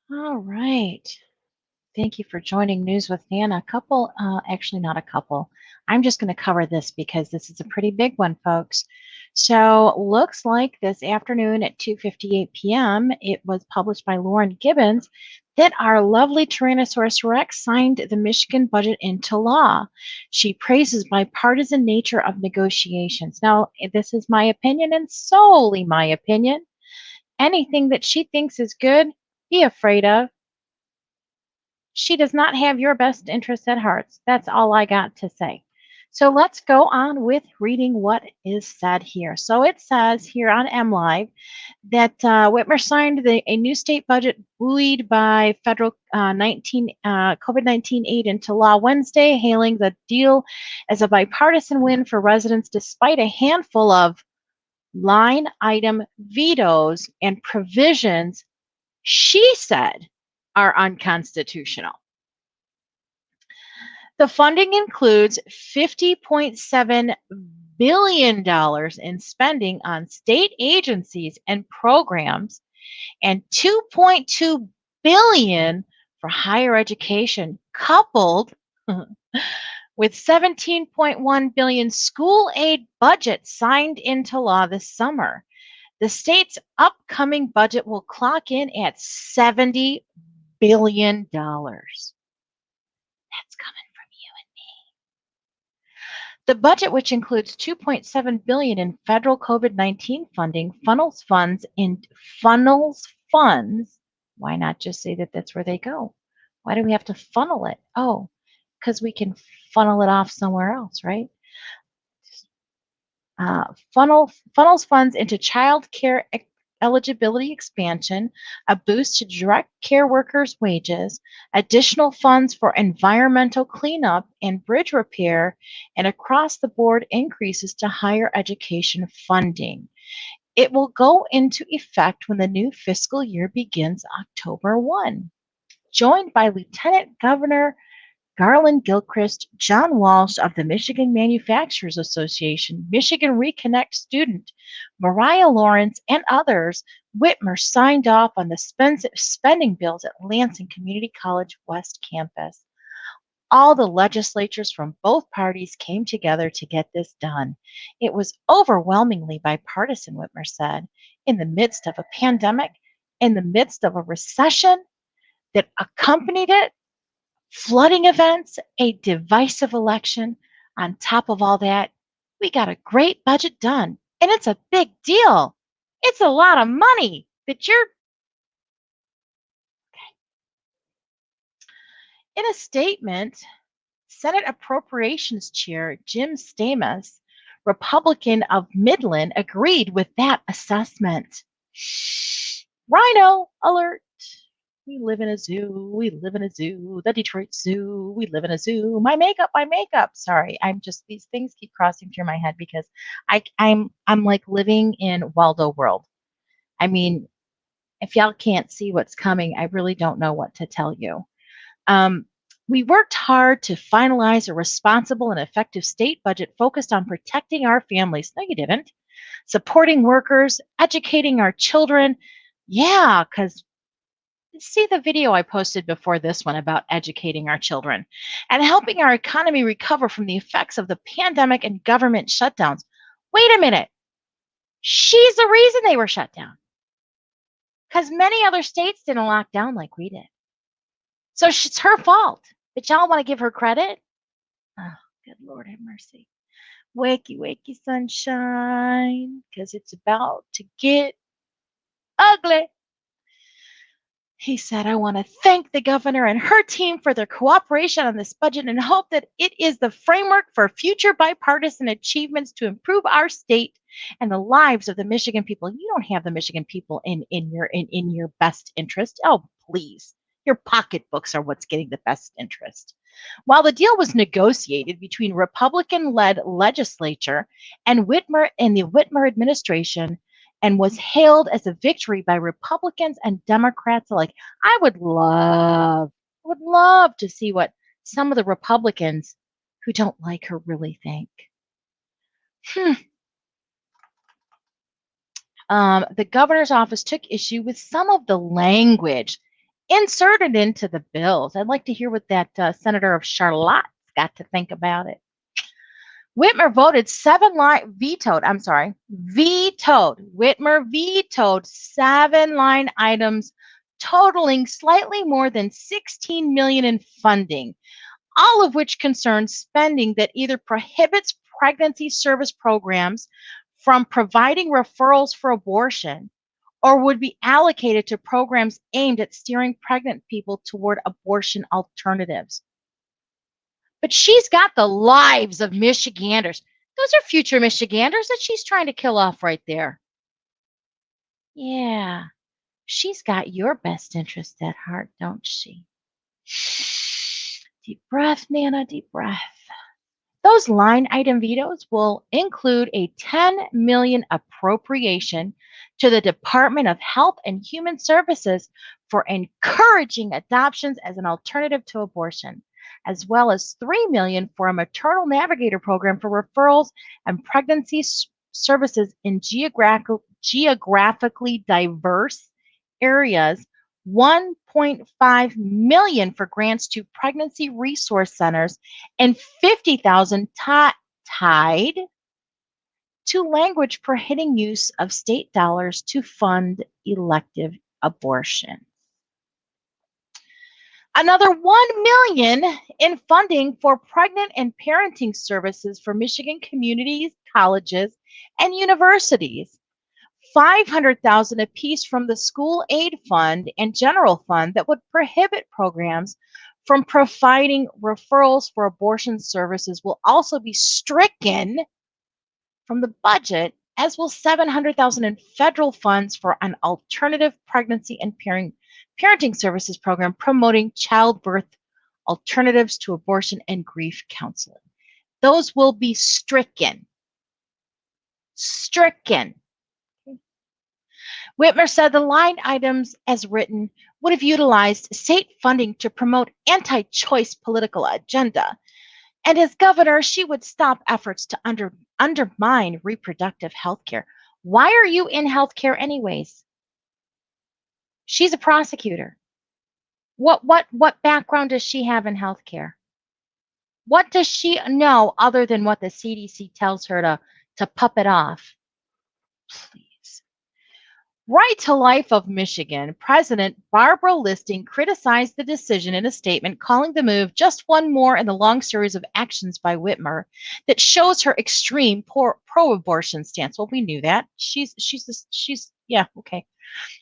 All right. Thank you for joining News with Nana. Actually not a couple. I'm just going to cover this because this is a pretty big one, folks. So looks like this afternoon at 2:58 p.m., it was published by Lauren Gibbons that our lovely Tyrannosaurus Rex signed the Michigan budget into law. She praises bipartisan nature of negotiations. Now, this is my opinion and solely my opinion. Anything that she thinks is good, be afraid of. She does not have your best interests at heart. That's all I got to say. So let's go on with reading what is said here. So it says here on MLive that Whitmer signed a new state budget buoyed by federal COVID-19 aid into law Wednesday, hailing the deal as a bipartisan win for residents despite a handful of line item vetoes and provisions she said are unconstitutional. The funding includes $50.7 billion in spending on state agencies and programs and $2.2 billion for higher education, coupled with $17.1 billion school aid budget signed into law this summer. The state's upcoming budget will clock in at $70 billion. That's coming from you and me. The budget, which includes $2.7 billion in federal COVID-19 funding, funnels funds. Why not just say that that's where they go? Why do we have to funnel it? Oh, because we can funnel it off somewhere else, right? Funnels funds into child care eligibility expansion, a boost to direct care workers' wages, additional funds for environmental cleanup and bridge repair, and across the board increases to higher education funding. It will go into effect when the new fiscal year begins October 1. Joined by Lieutenant Governor Garland Gilchrist, John Walsh of the Michigan Manufacturers Association, Michigan Reconnect student Mariah Lawrence, and others, Whitmer signed off on the spending bills at Lansing Community College West Campus. All the legislatures from both parties came together to get this done. It was overwhelmingly bipartisan, Whitmer said, in the midst of a pandemic, in the midst of a recession that accompanied it, flooding events, a divisive election. On top of all that, we got a great budget done, and it's a big deal. It's a lot of money that you're. In a statement, Senate Appropriations Chair Jim Stamos, Republican of Midland, agreed with that assessment. Rhino alert. We live in a zoo. We live in a zoo. The Detroit Zoo. We live in a zoo. My makeup. My makeup. Sorry, I'm just these things keep crossing through my head because I'm like living in Waldo World. I mean, if y'all can't see what's coming, I really don't know what to tell you. Um, we worked hard to finalize a responsible and effective state budget focused on protecting our families. No, you didn't. Supporting workers, educating our children. Yeah, because see the video I posted before this one about educating our children and helping our economy recover from the effects of the pandemic and government shutdowns. Wait a minute. She's the reason they were shut down because many other states didn't lock down like we did. So it's her fault. But y'all want to give her credit? Oh, good Lord have mercy. Wakey, wakey, sunshine, because it's about to get ugly. He said, I want to thank the governor and her team for their cooperation on this budget and hope that it is the framework for future bipartisan achievements to improve our state and the lives of the Michigan people. You don't have the Michigan people in your best interest. Oh, please. Your pocketbooks are what's getting the best interest. While the deal was negotiated between Republican-led legislature and Whitmer and the Whitmer administration, and was hailed as a victory by Republicans and Democrats alike. I would love to see what some of the Republicans who don't like her really think. The governor's office took issue with some of the language inserted into the bills. I'd like to hear what that Senator of Charlotte's got to think about it. Whitmer vetoed. Whitmer vetoed 7 line items totaling slightly more than $16 million in funding, all of which concern spending that either prohibits pregnancy service programs from providing referrals for abortion or would be allocated to programs aimed at steering pregnant people toward abortion alternatives. But she's got the lives of Michiganders. Those are future Michiganders that she's trying to kill off right there. Yeah, she's got your best interest at heart, don't she? Deep breath, Nana, deep breath. Those line item vetoes will include a $10 million appropriation to the Department of Health and Human Services for encouraging adoptions as an alternative to abortion, as well as $3 million for a maternal navigator program for referrals and pregnancy services in geographically diverse areas, $1.5 million for grants to pregnancy resource centers, and $50,000 tied to language prohibiting use of state dollars to fund elective abortion. Another $1 million in funding for pregnant and parenting services for Michigan communities, colleges, and universities. $500,000 apiece from the school aid fund and general fund that would prohibit programs from providing referrals for abortion services will also be stricken from the budget, as will $700,000 in federal funds for an alternative pregnancy and parenting services program promoting childbirth alternatives to abortion and grief counseling. Those will be stricken. Stricken. Whitmer said the line items as written would have utilized state funding to promote anti-choice political agenda. And as governor, she would stop efforts to undermine reproductive health care. Why are you in healthcare anyways? She's a prosecutor. What background does she have in healthcare? What does she know other than what the CDC tells her to puppet off? Please. Right to Life of Michigan, President Barbara Listing criticized the decision in a statement, calling the move just one more in the long series of actions by Whitmer that shows her extreme pro-abortion stance. Well, we knew that. She's yeah, okay.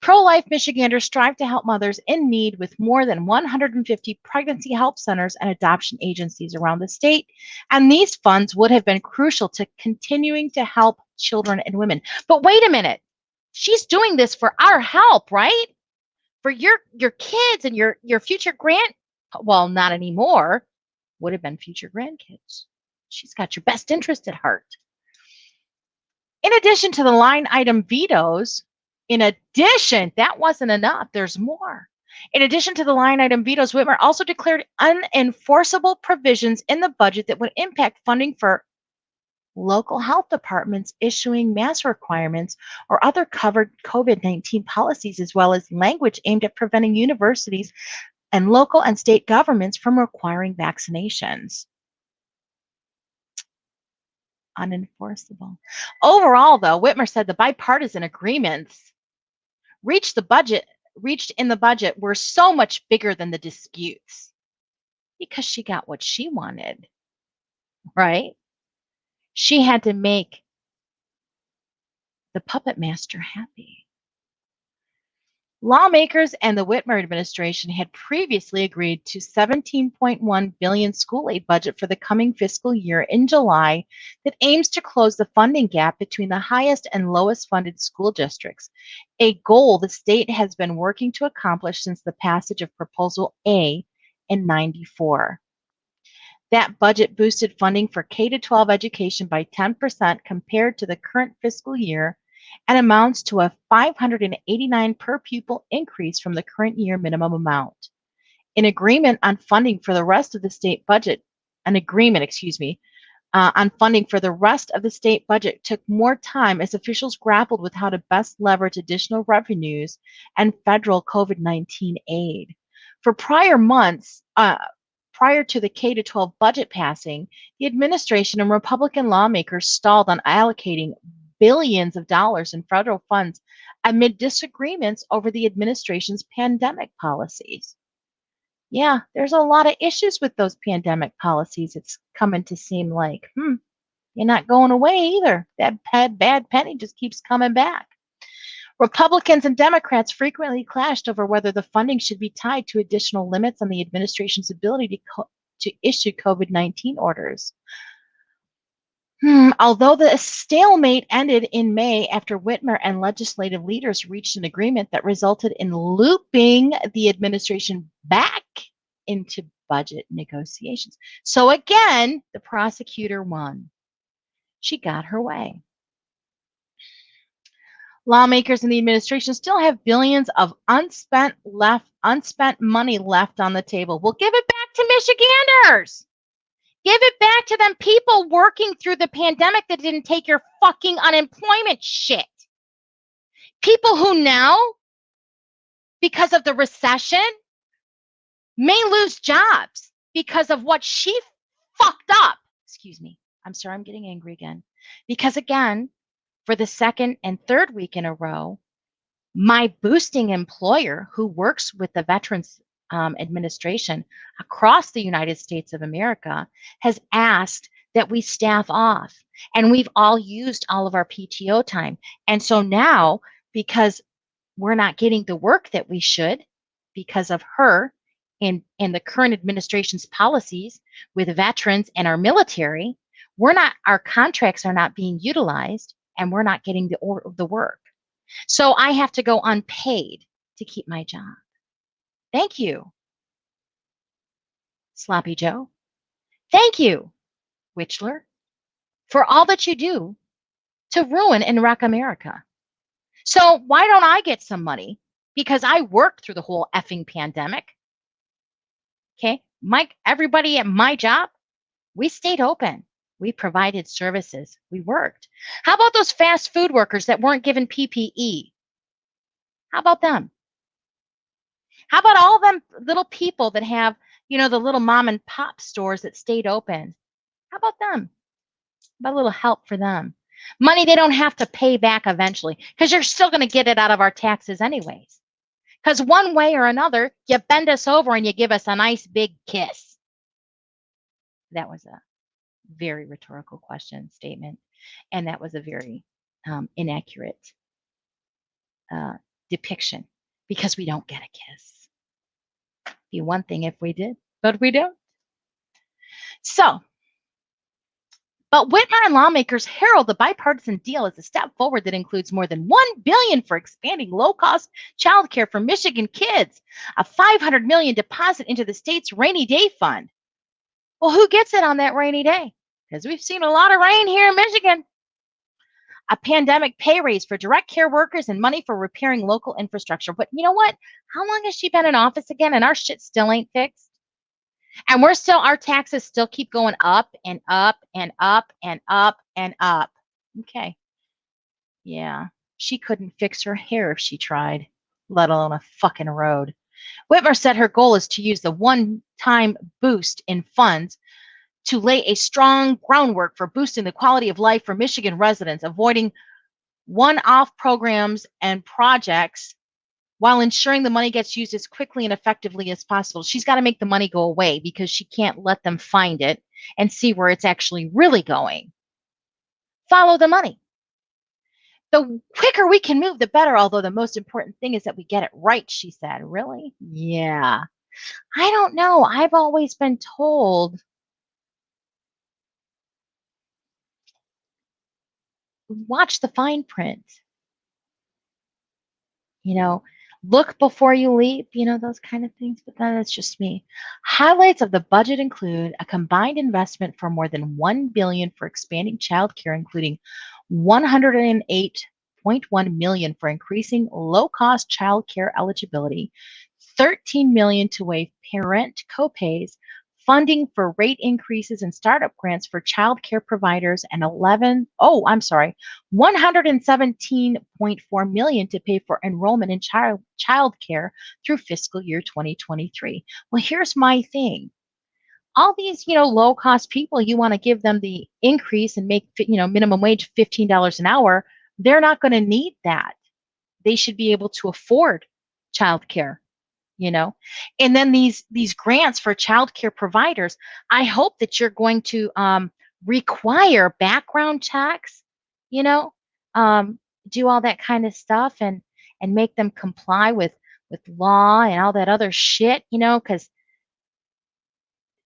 Pro-life Michiganders strive to help mothers in need with more than 150 pregnancy help centers and adoption agencies around the state, and these funds would have been crucial to continuing to help children and women. But wait a minute. She's doing this for our help, right? For your kids and your future well, not anymore, would have been future grandkids. She's got your best interest at heart. In addition to the line item vetoes, that wasn't enough. There's more. In addition to the line item vetoes, Whitmer also declared unenforceable provisions in the budget that would impact funding for local health departments issuing mask requirements or other covered COVID-19 policies, as well as language aimed at preventing universities and local and state governments from requiring vaccinations. Unenforceable. Overall, though, Whitmer said the bipartisan agreements reached in the budget were so much bigger than the disputes because she got what she wanted, right? She had to make the puppet master happy. Lawmakers and the Whitmer administration had previously agreed to $17.1 billion school aid budget for the coming fiscal year in July that aims to close the funding gap between the highest and lowest funded school districts, a goal the state has been working to accomplish since the passage of Proposal A in '94. That budget boosted funding for K-12 education by 10% compared to the current fiscal year and amounts to a $589 per pupil increase from the current year minimum amount. An agreement on funding for the rest of the state budget, on funding for the rest of the state budget took more time as officials grappled with how to best leverage additional revenues and federal COVID-19 aid. For prior months, prior to the K 12 budget passing, the administration and Republican lawmakers stalled on allocating billions of dollars in federal funds amid disagreements over the administration's pandemic policies. Yeah, there's a lot of issues with those pandemic policies. It's coming to seem like, you're not going away either. That bad penny just keeps coming back. Republicans and Democrats frequently clashed over whether the funding should be tied to additional limits on the administration's ability to issue COVID-19 orders. Although the stalemate ended in May after Whitmer and legislative leaders reached an agreement that resulted in looping the administration back into budget negotiations. So again, the prosecutor won. She got her way. Lawmakers in the administration still have billions of unspent money left on the table. Well, give it back to Michiganders. Give it back to them people working through the pandemic that didn't take your fucking unemployment shit. People who now, because of the recession, may lose jobs because of what she fucked up. Excuse me. I'm sorry, I'm getting angry again. Because again, for the second and third week in a row, my boosting employer who works with the Veterans Administration across the United States of America has asked that we staff off. And we've all used all of our PTO time. And so now, because we're not getting the work that we should because of her and the current administration's policies with veterans and our military, our contracts are not being utilized and we're not getting the work. So I have to go unpaid to keep my job. Thank you, Sloppy Joe. Thank you, Whitmer, for all that you do to ruin and wreck America. So why don't I get some money? Because I worked through the whole effing pandemic. Okay, everybody at my job, we stayed open. We provided services. We worked. How about those fast food workers that weren't given PPE? How about them? How about all them little people that have, the little mom and pop stores that stayed open? How about them? How about a little help for them? Money they don't have to pay back eventually because you're still going to get it out of our taxes anyways. Because one way or another, you bend us over and you give us a nice big kiss. That was a very rhetorical statement. And that was a very inaccurate depiction because we don't get a kiss. Be one thing if we did, but we don't. So, but Whitmer and lawmakers herald the bipartisan deal as a step forward that includes more than $1 billion for expanding low-cost childcare for Michigan kids, a $500 million deposit into the state's rainy day fund. Well, who gets it on that rainy day? Because we've seen a lot of rain here in Michigan. A pandemic pay raise for direct care workers and money for repairing local infrastructure. But you know what? How long has she been in office again? And our shit still ain't fixed. And our taxes still keep going up and up and up and up and up. Okay. Yeah. She couldn't fix her hair if she tried, let alone a fucking road. Whitmer said her goal is to use the one-time boost in funds to lay a strong groundwork for boosting the quality of life for Michigan residents, avoiding one-off programs and projects while ensuring the money gets used as quickly and effectively as possible. She's got to make the money go away because she can't let them find it and see where it's actually really going. Follow the money. The quicker we can move, the better, although the most important thing is that we get it right, she said. Really? Yeah. I don't know. I've always been told watch the fine print. Look before you leap, those kind of things, but that's just me. Highlights of the budget include a combined investment for more than $1 billion for expanding childcare, including $108.1 million for increasing low-cost childcare eligibility, $13 million to waive parent copays, funding for rate increases and startup grants for child care providers, and 117.4 million to pay for enrollment in child care through fiscal year 2023. Well, here's my thing. All these, low cost people, you want to give them the increase and make, minimum wage $15 an hour. They're not going to need that. They should be able to afford childcare, and then these grants for childcare providers. I hope that you're going to require background checks, you know, do all that kind of stuff and make them comply with law and all that other shit, because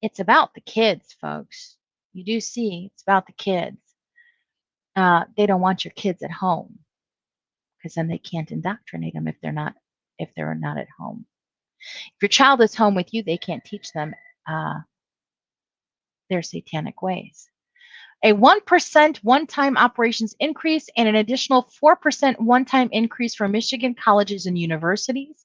it's about the kids, folks. You do see it's about the kids. They don't want your kids at home because then they can't indoctrinate them if they're not at home. If your child is home with you, they can't teach them their satanic ways. A 1% one-time operations increase and an additional 4% one-time increase for Michigan colleges and universities.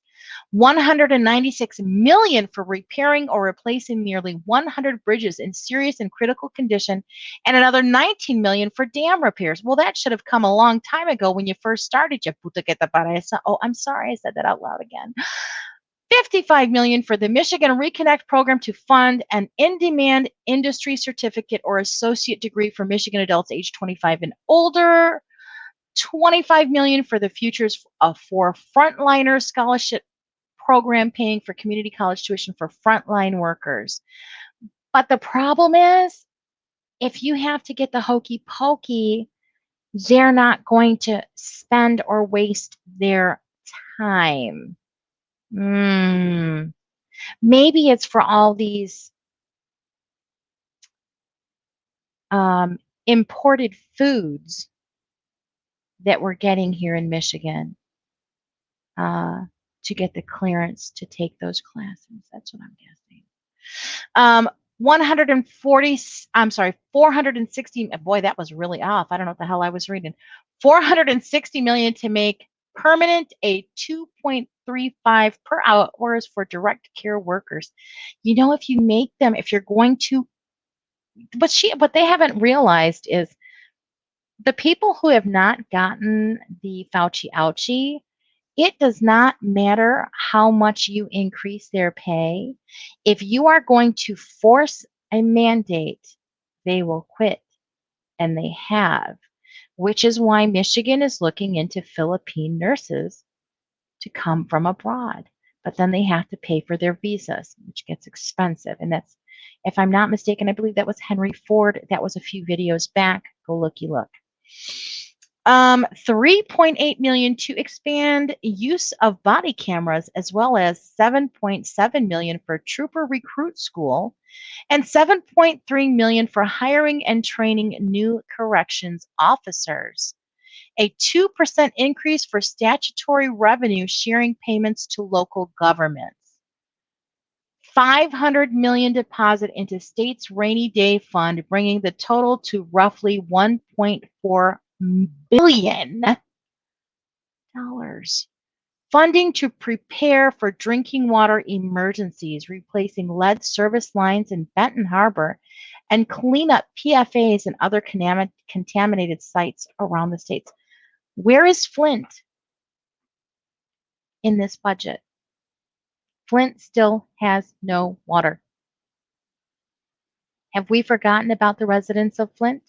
$196 million for repairing or replacing nearly 100 bridges in serious and critical condition, and another $19 million for dam repairs. Well, that should have come a long time ago when you first started. Oh, I'm sorry, I said that out loud again. $55 million for the Michigan Reconnect program to fund an in-demand industry certificate or associate degree for Michigan adults age 25 and older. $25 million for the Futures for Frontliners scholarship program, paying for community college tuition for frontline workers. But the problem is, if you have to get the hokey pokey, they're not going to spend or waste their time. Maybe it's for all these imported foods that we're getting here in Michigan to get the clearance to take those classes. That's what I'm guessing. 460, boy, that was really off. I don't know what the hell I was reading. 460 million to make permanent a 2.35 per hours for direct care workers. If you make them, if you're going to, what they haven't realized is the people who have not gotten the Fauci ouchie, it does not matter how much you increase their pay. If you are going to force a mandate, they will quit. And they have, which is why Michigan is looking into Philippine nurses to come from abroad. But then they have to pay for their visas, which gets expensive. And that's, if I'm not mistaken, I believe that was Henry Ford. That was a few videos back. Go looky look. 3.8 million to expand use of body cameras, as well as 7.7 million for trooper recruit school, and 7.3 million for hiring and training new corrections officers. A 2% increase for statutory revenue sharing payments to local governments. 500 million deposit into state's rainy day fund, bringing the total to roughly $1.4 billion. Funding to prepare for drinking water emergencies, replacing lead service lines in Benton Harbor, and clean up PFAS and other contaminated sites around the states. Where is Flint in this budget? Flint still has no water. Have we forgotten about the residents of Flint?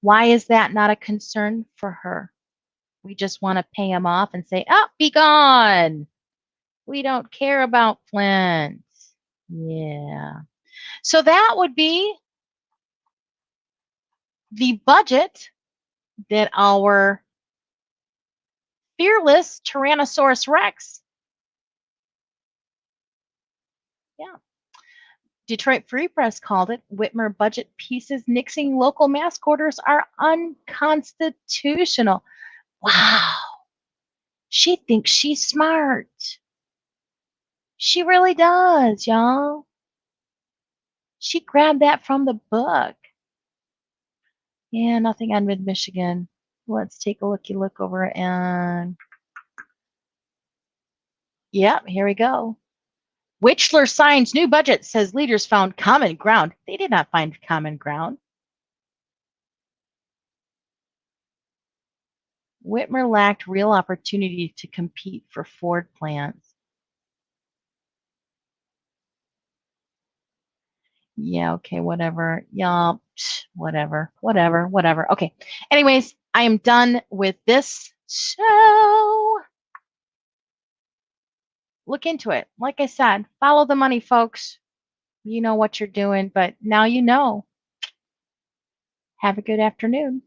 Why is that not a concern for her? We just want to pay them off and say, oh, be gone. We don't care about Flint. Yeah. So that would be the budget that our fearless Tyrannosaurus Rex, Detroit Free Press called it, Whitmer budget pieces nixing local mask orders are unconstitutional. Wow. She thinks she's smart. She really does, y'all. She grabbed that from the book. Yeah, nothing on mid-Michigan. Let's take a look over and, yep, here we go. Whitler signs new budget, says leaders found common ground. They did not find common ground. Whitmer lacked real opportunity to compete for Ford plants. Yeah, okay, whatever. Yeah, whatever. Okay. Anyways, I am done with this. So look into it. Like I said, follow the money, folks. You know what you're doing, but now you know. Have a good afternoon.